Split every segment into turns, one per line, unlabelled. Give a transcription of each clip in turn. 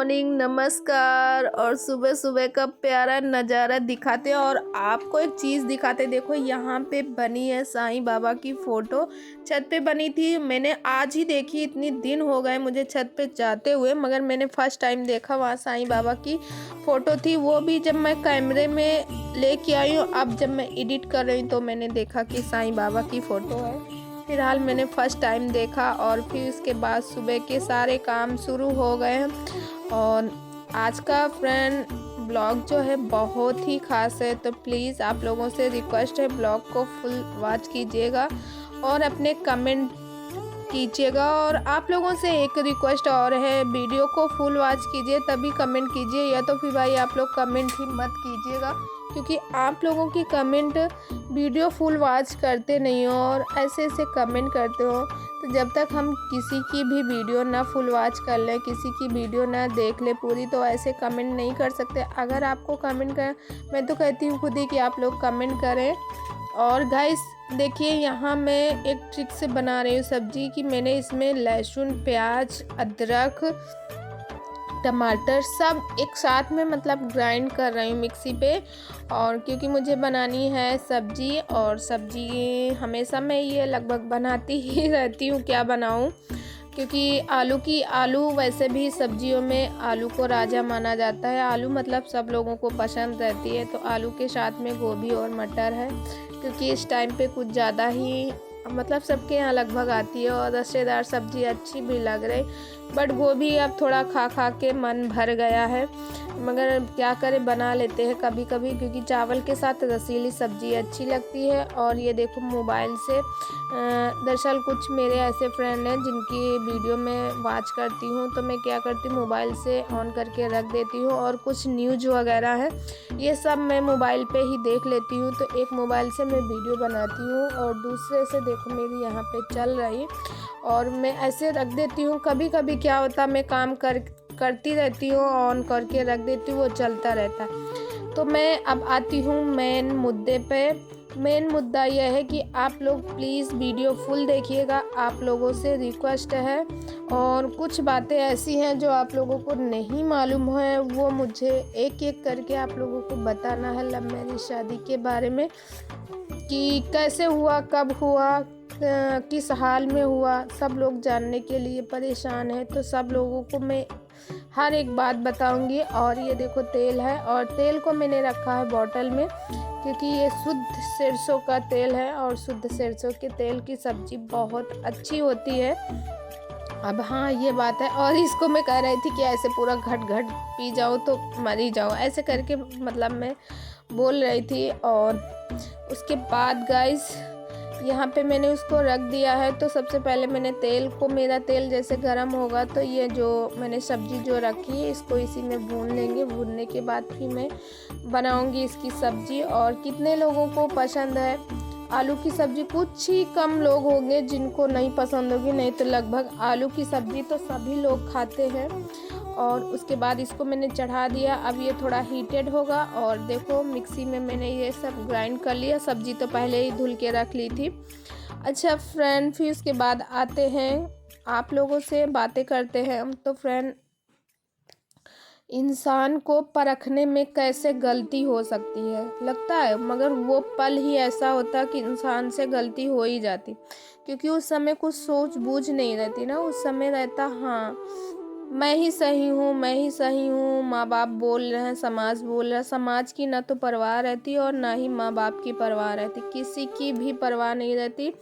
Morning, नमस्कार। और सुबह सुबह का प्यारा नज़ारा दिखाते हैं और आपको एक चीज़ दिखाते। देखो यहाँ पे बनी है साईं बाबा की फ़ोटो। छत पे बनी थी, मैंने आज ही देखी। इतनी दिन हो गए मुझे छत पे जाते हुए, मगर मैंने फर्स्ट टाइम देखा वहाँ साईं बाबा की फ़ोटो थी। वो भी जब मैं कैमरे में लेके आई हूँ, अब जब मैं एडिट कर रही हूँ तो मैंने देखा कि साईं बाबा की फ़ोटो है। फिलहाल मैंने फर्स्ट टाइम देखा और फिर उसके बाद सुबह के सारे काम शुरू हो गए हैं। और आज का फ्रेंड ब्लॉग जो है बहुत ही ख़ास है, तो प्लीज़ आप लोगों से रिक्वेस्ट है ब्लॉग को फुल वॉच कीजिएगा और अपने कमेंट कीजिएगा। और आप लोगों से एक रिक्वेस्ट और है, वीडियो को फुल वॉच कीजिए तभी कमेंट कीजिए, या तो फिर भाई आप लोग कमेंट ही मत कीजिएगा, क्योंकि आप लोगों की कमेंट वीडियो फुल वॉच करते नहीं हो और ऐसे ऐसे कमेंट करते हो। तो जब तक हम किसी की भी वीडियो ना फुल वॉच कर लें, किसी की वीडियो ना देख ले पूरी, तो ऐसे कमेंट नहीं कर सकते। अगर आपको कमेंट कर, मैं तो कहती हूँ खुद ही कि आप लोग कमेंट करें। और गाइस देखिए, यहाँ मैं एक ट्रिक से बना रही हूँ सब्जी कि मैंने इसमें लहसुन, प्याज, अदरक, टमाटर सब एक साथ में मतलब ग्राइंड कर रही हूँ मिक्सी पे। और क्योंकि मुझे बनानी है सब्जी, और सब्जी हमेशा मैं ये लगभग बनाती ही रहती हूँ, क्या बनाऊँ, क्योंकि आलू वैसे भी सब्जियों में आलू को राजा माना जाता है। आलू मतलब सब लोगों को पसंद रहती है, तो आलू के साथ में गोभी और मटर है, क्योंकि इस टाइम पे कुछ ज़्यादा ही मतलब सबके यहाँ लगभग आती है और रसेदार सब्जी अच्छी भी लग रही। बट गोभी अब थोड़ा खा खा के मन भर गया है, मगर क्या करें, बना लेते हैं कभी कभी, क्योंकि चावल के साथ रसीली सब्जी अच्छी लगती है। और ये देखो मोबाइल से दरअसल कुछ मेरे ऐसे फ्रेंड हैं जिनकी वीडियो में वॉच करती हूँ, तो मैं क्या करती हूँ, मोबाइल से ऑन करके रख देती हूँ और कुछ न्यूज वगैरह है ये सब मैं मोबाइल पे ही देख लेती हूँ। तो एक मोबाइल से मैं वीडियो बनाती हूँ और दूसरे से देखो मेरी यहाँ पे चल रही, और मैं ऐसे रख देती हूँ। कभी कभी क्या होता, मैं काम करती रहती हूँ, ऑन करके रख देती हूँ, वो चलता रहता है। तो मैं अब आती हूँ मेन मुद्दे पे। मेन मुद्दा यह है कि आप लोग प्लीज़ वीडियो फुल देखिएगा, आप लोगों से रिक्वेस्ट है। और कुछ बातें ऐसी हैं जो आप लोगों को नहीं मालूम है, वो मुझे एक एक करके आप लोगों को बताना है लव मैरिज शादी के बारे में, कि कैसे हुआ, कब हुआ, किस हाल में हुआ। सब लोग जानने के लिए परेशान हैं, तो सब लोगों को मैं हर एक बात बताऊंगी। और ये देखो तेल है, और तेल को मैंने रखा है बॉटल में, क्योंकि ये शुद्ध सरसों का तेल है और शुद्ध सरसों के तेल की सब्ज़ी बहुत अच्छी होती है। अब हाँ ये बात है, और इसको मैं कह रही थी कि ऐसे पूरा घट घट पी जाओ तो मर ही जाओ, ऐसे करके मतलब मैं बोल रही थी। और उसके बाद गाइस यहाँ पे मैंने उसको रख दिया है। तो सबसे पहले मैंने तेल को, मेरा तेल जैसे गर्म होगा तो ये जो मैंने सब्ज़ी जो रखी है इसको इसी में भून लेंगे। भूनने के बाद फिर मैं बनाऊंगी इसकी सब्ज़ी। और कितने लोगों को पसंद है आलू की सब्ज़ी, कुछ ही कम लोग होंगे जिनको नहीं पसंद होगी, नहीं तो लगभग आलू की सब्ज़ी तो सभी लोग खाते हैं। और उसके बाद इसको मैंने चढ़ा दिया। अब ये थोड़ा हीटेड होगा, और देखो मिक्सी में मैंने ये सब ग्राइंड कर लिया। सब्ज़ी तो पहले ही धुल के रख ली थी। अच्छा फ्रेंड, फिर उसके बाद आते हैं आप लोगों से बातें करते हैं हम। तो फ्रेंड, इंसान को परखने में कैसे गलती हो सकती है लगता है, मगर वो पल ही ऐसा होता कि इंसान से गलती हो ही जाती, क्योंकि उस समय कुछ सोच बूझ नहीं रहती ना। उस समय रहता हाँ मैं ही सही हूँ, मैं ही सही हूँ, माँ बाप बोल रहे हैं, समाज बोल रहा है। समाज की ना तो परवाह रहती और ना ही माँ बाप की परवाह रहती, किसी की भी परवाह नहीं रहती।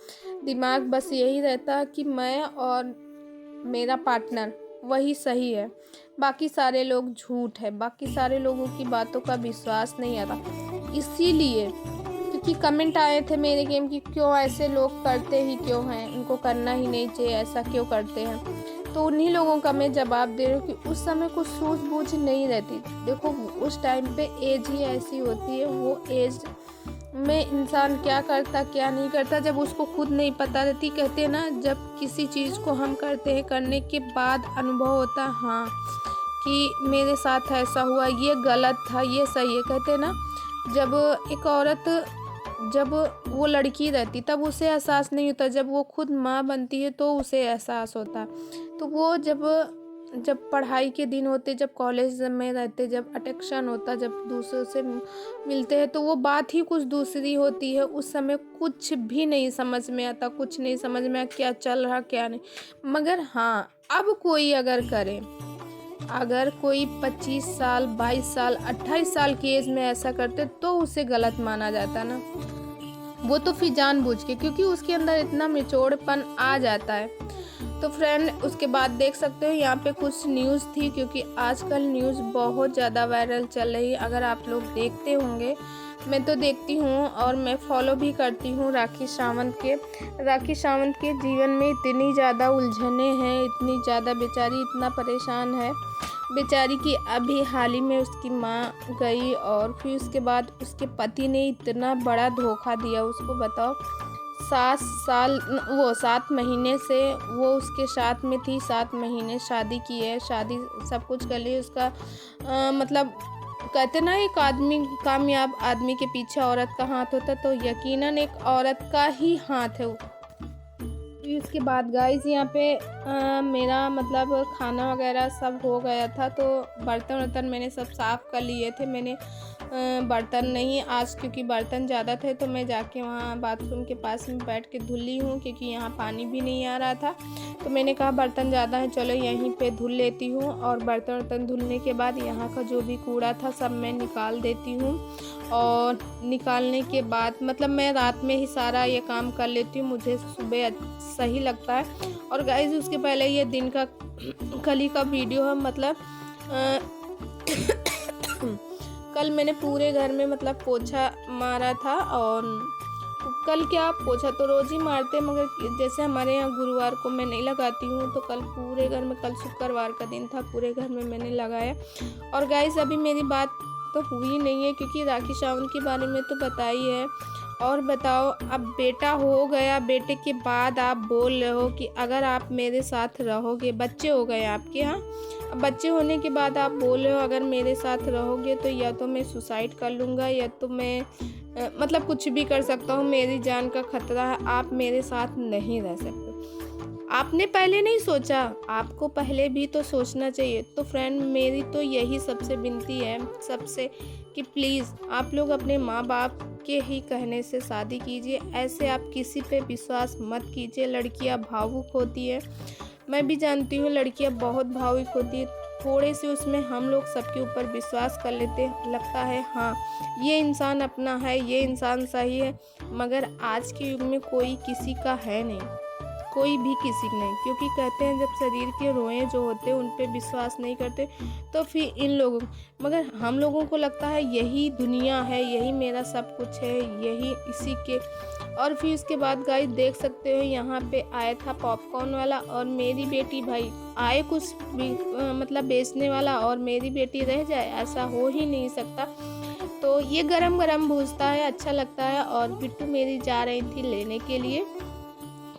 दिमाग बस यही रहता कि मैं और मेरा पार्टनर वही सही है, बाकी सारे लोग झूठ है, बाकी सारे लोगों की बातों का विश्वास नहीं आता। इसीलिए क्योंकि कमेंट आए थे मेरे गेम की, क्यों ऐसे लोग करते ही क्यों हैं, इनको करना ही नहीं चाहिए, ऐसा क्यों करते हैं। तो उन्हीं लोगों का मैं जवाब दे रही हूँ कि उस समय कुछ सूझबूझ नहीं रहती। देखो उस टाइम पे एज ही ऐसी होती है, वो एज में इंसान क्या करता क्या नहीं करता जब उसको खुद नहीं पता रहती। कहते हैं ना, जब किसी चीज़ को हम करते हैं, करने के बाद अनुभव होता है हाँ कि मेरे साथ ऐसा हुआ, ये गलत था, ये सही है। कहते हैं ना, जब एक औरत, जब वो लड़की रहती तब उसे एहसास नहीं होता, जब वो खुद माँ बनती है तो उसे एहसास होता। तो वो जब जब पढ़ाई के दिन होते, जब कॉलेज में रहते, जब अटेंशन होता, जब दूसरों से मिलते हैं तो वो बात ही कुछ दूसरी होती है। उस समय कुछ भी नहीं समझ में आता, कुछ नहीं समझ में आता क्या चल रहा क्या नहीं। मगर हाँ, अब कोई अगर करे, अगर कोई 25 साल 22 साल 28 साल की एज में ऐसा करते तो उसे गलत माना जाता ना। वो तो फिर जानबूझ के, क्योंकि उसके अंदर इतना निचोड़पन आ जाता है। तो फ्रेंड, उसके बाद देख सकते हो यहाँ पे कुछ न्यूज़ थी, क्योंकि आजकल न्यूज़ बहुत ज़्यादा वायरल चल रही है। अगर आप लोग देखते होंगे, मैं तो देखती हूँ और मैं फॉलो भी करती हूँ राखी सावंत के। राखी सावंत के जीवन में इतनी ज़्यादा उलझने हैं, इतनी ज़्यादा, बेचारी इतना परेशान है बेचारी की। अभी हाल ही में उसकी माँ गई और फिर उसके बाद उसके पति ने इतना बड़ा धोखा दिया उसको, बताओ। 7 महीने से वो उसके साथ में थी, 7 महीने शादी की है, शादी सब कुछ कर ली उसका। मतलब कहते ना, एक आदमी, कामयाब आदमी के पीछे औरत का हाथ होता, तो यकीनन एक औरत का ही हाथ है वो। फिर उसके बाद गाइस यहाँ पे मेरा मतलब खाना वगैरह सब हो गया था, तो बर्तन वर्तन मैंने सब साफ़ कर लिए थे। मैंने बर्तन नहीं आज, क्योंकि बर्तन ज़्यादा थे तो मैं जाके वहाँ बाथरूम के पास में बैठ के धुल ली हूँ, क्योंकि यहाँ पानी भी नहीं आ रहा था। तो मैंने कहा बर्तन ज़्यादा है, चलो यहीं पे धुल लेती हूँ। और बर्तन वर्तन धुलने के बाद यहाँ का जो भी कूड़ा था सब मैं निकाल देती हूँ। और निकालने के बाद मतलब मैं रात में ही सारा ये काम कर लेती हूँ, मुझे सुबह सही लगता है। और गाइस, उसके पहले ये दिन का कल ही का वीडियो है, मतलब कल मैंने पूरे घर में मतलब पोछा मारा था। और कल क्या, पोछा तो रोज़ ही मारते, मगर जैसे हमारे यहाँ गुरुवार को मैं नहीं लगाती हूँ, तो कल पूरे घर में, कल शुक्रवार का दिन था, पूरे घर में मैंने लगाया। और गाइस, अभी मेरी बात तो हुई नहीं है, क्योंकि राखी सावंत के बारे में तो पता ही है। और बताओ, अब बेटा हो गया, बेटे के बाद आप बोल रहे हो कि अगर आप मेरे साथ रहोगे, बच्चे हो गए आपके यहाँ, अब बच्चे होने के बाद आप बोल रहे हो अगर मेरे साथ रहोगे तो या तो मैं सुसाइड कर लूँगा, या तो मैं मतलब कुछ भी कर सकता हूँ, मेरी जान का खतरा है, आप मेरे साथ नहीं रह सकते। आपने पहले नहीं सोचा, आपको पहले भी तो सोचना चाहिए। तो फ्रेंड, मेरी तो यही सबसे विनती है सबसे, कि प्लीज़ आप लोग अपने माँ बाप के ही कहने से शादी कीजिए। ऐसे आप किसी पे विश्वास मत कीजिए। लड़कियां भावुक होती है, मैं भी जानती हूँ लड़कियां बहुत भावुक होती है। थोड़े से उसमें हम लोग सबके ऊपर विश्वास कर लेते हैं, लगता है हाँ ये इंसान अपना है, ये इंसान सही है। मगर आज के युग में कोई किसी का है नहीं, कोई भी किसी की नहीं, क्योंकि कहते हैं जब शरीर के रोएं जो होते हैं उन पे विश्वास नहीं करते, तो फिर इन लोगों, मगर हम लोगों को लगता है यही दुनिया है, यही मेरा सब कुछ है, यही इसी के। और फिर इसके बाद गाइस देख सकते हो यहाँ पे आया था पॉपकॉर्न वाला, और मेरी बेटी, भाई आए कुछ भी मतलब बेचने वाला और मेरी बेटी रह जाए, ऐसा हो ही नहीं सकता। तो ये गरम गरम भूजता है, अच्छा लगता है। और बिट्टू मेरी जा रही थी लेने के लिए,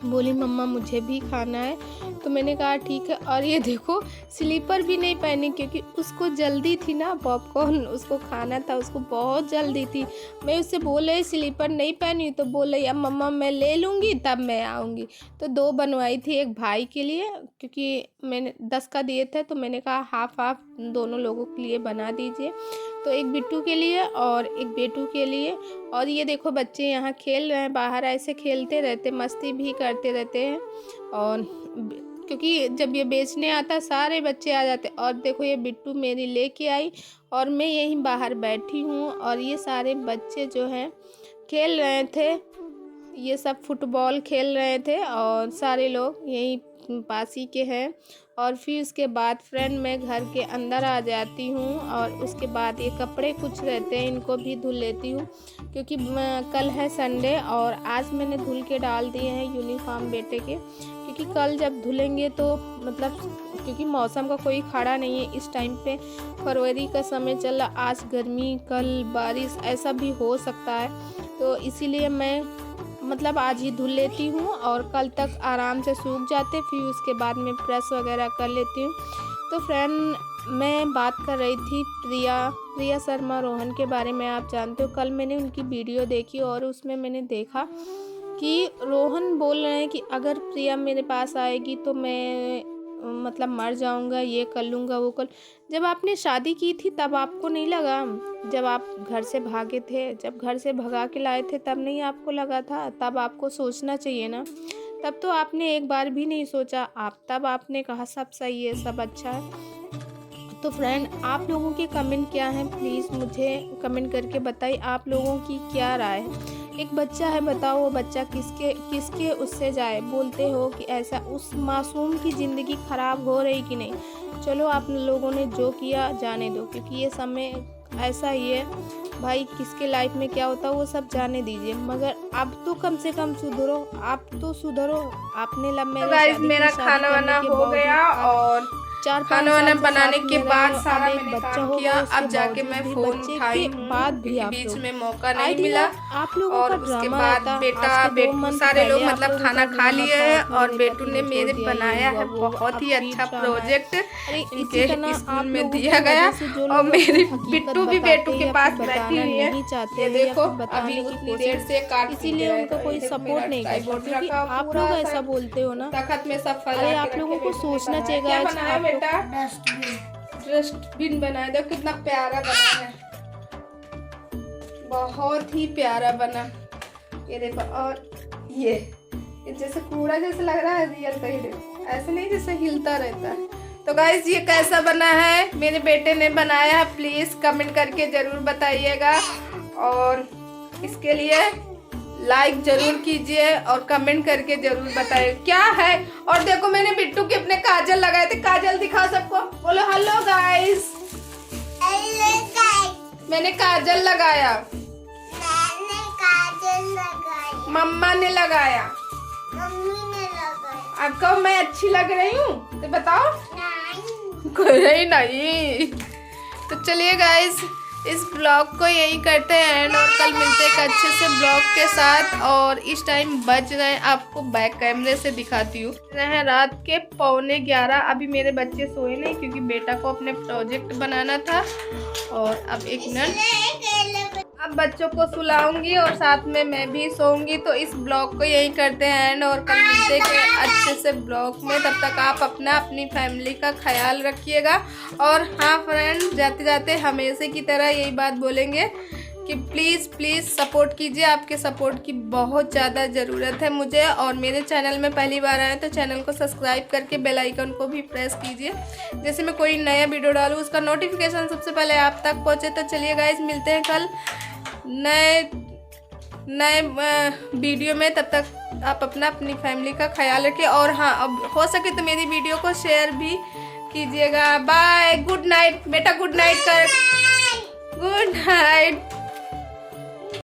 बोली मम्मा मुझे भी खाना है, तो मैंने कहा ठीक है। और ये देखो, स्लीपर भी नहीं पहनी, क्योंकि उसको जल्दी थी ना, पॉपकॉर्न उसको खाना था, उसको बहुत जल्दी थी। मैं उससे बोले स्लीपर नहीं पहनी, तो बोले अब मम्मा मैं ले लूँगी तब मैं आऊँगी। तो 2 बनवाई थी, एक भाई के लिए, क्योंकि मैंने 10 का दिए थे, तो मैंने कहा हाफ हाफ दोनों लोगों के लिए बना दीजिए। तो एक बिट्टू के लिए और एक बेटू के लिए। और ये देखो बच्चे यहाँ खेल रहे हैं, बाहर ऐसे खेलते रहते, मस्ती भी करते रहते हैं। और क्योंकि जब ये बेचने आता सारे बच्चे आ जाते। और देखो ये बिट्टू मेरी लेके आई और मैं यहीं बाहर बैठी हूँ, और ये सारे बच्चे जो हैं खेल रहे थे, ये सब फुटबॉल खेल रहे थे, और सारे लोग यहीं पास ही के हैं। और फिर उसके बाद फ्रेंड मैं घर के अंदर आ जाती हूँ, और उसके बाद ये कपड़े कुछ रहते हैं इनको भी धुल लेती हूँ, क्योंकि कल है संडे, और आज मैंने धुल के डाल दिए हैं यूनिफॉर्म बेटे के, क्योंकि कल जब धुलेंगे तो मतलब, क्योंकि मौसम का कोई खड़ा नहीं है इस टाइम पे, फरवरी का समय चल रहा, आज गर्मी कल बारिश ऐसा भी हो सकता है। तो इसीलिए मैं मतलब आज ही धुल लेती हूँ, और कल तक आराम से सूख जाते, फिर उसके बाद मैं प्रेस वगैरह कर लेती हूँ। तो फ्रेंड, मैं बात कर रही थी प्रिया शर्मा रोहन के बारे में। आप जानते हो कल मैंने उनकी वीडियो देखी, और उसमें मैंने देखा कि रोहन बोल रहे हैं कि अगर प्रिया मेरे पास आएगी तो मैं मतलब मर जाऊंगा, ये कर लूँगा, वो कर। जब आपने शादी की थी तब आपको नहीं लगा? जब आप घर से भागे थे, जब घर से भगा के लाए थे तब नहीं आपको लगा था? तब आपको सोचना चाहिए ना। तब तो आपने एक बार भी नहीं सोचा। तब आपने कहा सब सही है, सब अच्छा है। तो फ्रेंड, आप लोगों के कमेंट क्या हैं, प्लीज़ मुझे कमेंट करके बताइए आप लोगों की क्या राय है। एक बच्चा है, बताओ वो बच्चा किसके किसके उससे जाए? बोलते हो कि ऐसा उस मासूम की ज़िंदगी ख़राब हो रही कि नहीं। चलो आप लोगों ने जो किया जाने दो, क्योंकि ये समय ऐसा ही है भाई, किसके लाइफ में क्या होता है वो सब जाने दीजिए। मगर अब तो कम से कम सुधरो, आप तो सुधरो। आपने लव मैरिज
गाइस मेरा खाना वाना हो गया और
4-5
खाना वाना
साल से
बनाने
साथ
के
में
बाद
रहे हो,
सारा
अब एक
मैंने
बच्चा
काम
हो
किया।
गया,
अब
उसके
जाके
बावजूद
मैं
भी
फोन
बच्चे
उठाई
के
हूँ
बाद भी
क्योंकि
आप
बीच
लोग
में मौका
आए
नहीं
दिन
मिला।
आप लोगों
और
का
उसके
ड्रामा
बाद
रहता।
बेटा
आज से 2
बेटू
मंथ
सारे लोग
पहले आप
मतलब
लोगों
खाना
का
खा
ड्रामा
लिए
था
हैं
कि
और
मेरे
बेटू
पति
ने
ने छोड़
मेरे
दिया, ये
बनाया
हुआ
है
वो हुआ।
बहुत
अब
ही
फिर
अच्छा
ड्रामा है।
प्रोजेक्ट
अरे इसी
इनके
तरह
स्कूल
आप
में
लोगों
दिया
की
गया।
वजह से जो
और
लोग
मेरी
हकीकत
बिट्टू भी
बताते
बेटू के
या
पास
फिर
बैठी
बताना
हुई है।
नहीं चाहते
ये
हैं या
देखो
फिर
अभी
बताने की
उतनी देर
कोशिश,
से काट पीट
इसीलिए
रहे
उनको
थे।
कोई
ये देखो
सपोर्ट
मेरा
नहीं करता,
ट्राइपॉड
क्योंकि
रखा
आप
पूरा
लोग
सा
ऐसा बोलते हो ना।
तखत में सब फैला
अरे
के
आप
रखे।
लोगों को
बेटू ने
सोचना
बनाया,
चाहिए
क्या
आज
बनाया
आप लोग।
बेटा? डस्टबिन बनाया। देखो कितना प्यारा बना है, बहुत ही प्यारा बना। ये देखो, और ये जैसे कूड़ा जैसे लग रहा है, रियल का ही देखो, ऐसे नहीं जैसे हिलता रहता है। तो गाइस ये कैसा बना है, मेरे बेटे ने बनाया है, प्लीज कमेंट करके जरूर बताइएगा। और इसके लिए लाइक जरूर कीजिए और कमेंट करके जरूर बताइए क्या है। और देखो मैंने बिट्टू के अपने काजल लगाए थे, काजल दिखा सबको, बोलो हेलो गाइस। मैंने काजल लगाया, मम्मा ने लगाया, आपको मैं अच्छी लग रही हूँ तो बताओ? कोई नहीं। तो चलिए गाइस इस ब्लॉग को यही करते हैं एंड, और कल मिलते हैं एक अच्छे से ब्लॉग के साथ। और इस टाइम बज गए, आपको बैक कैमरे से दिखाती हूँ, रात के 11:15। अभी मेरे बच्चे सोए नहीं क्योंकि बेटा को अपने प्रोजेक्ट बनाना था। और अब 1 मिनट, अब बच्चों को सुलाऊंगी और साथ में मैं भी सोऊंगी। तो इस ब्लॉग को यही करते हैं एंड, और कल मिलते हैं अच्छे से ब्लॉग में। तब तक आप अपनी फैमिली का ख्याल रखिएगा। और हाँ फ्रेंड, जाते जाते हमेशा की तरह यही बात बोलेंगे कि प्लीज़ सपोर्ट कीजिए। आपके सपोर्ट की बहुत ज़्यादा ज़रूरत है मुझे। और मेरे चैनल में पहली बार आए तो चैनल को सब्सक्राइब करके बेल आइकन को भी प्रेस कीजिए, जैसे मैं कोई नया वीडियो डालूँ उसका नोटिफिकेशन सबसे पहले आप तक पहुँचे। तो चलिए गाइस मिलते हैं कल नए वीडियो में। तब तक आप अपनी फैमिली का ख्याल रखिए। और हाँ, अब हो सके तो मेरी वीडियो को शेयर भी कीजिएगा। बाय, गुड नाइट बेटा, गुड नाइट कर, गुड नाइट।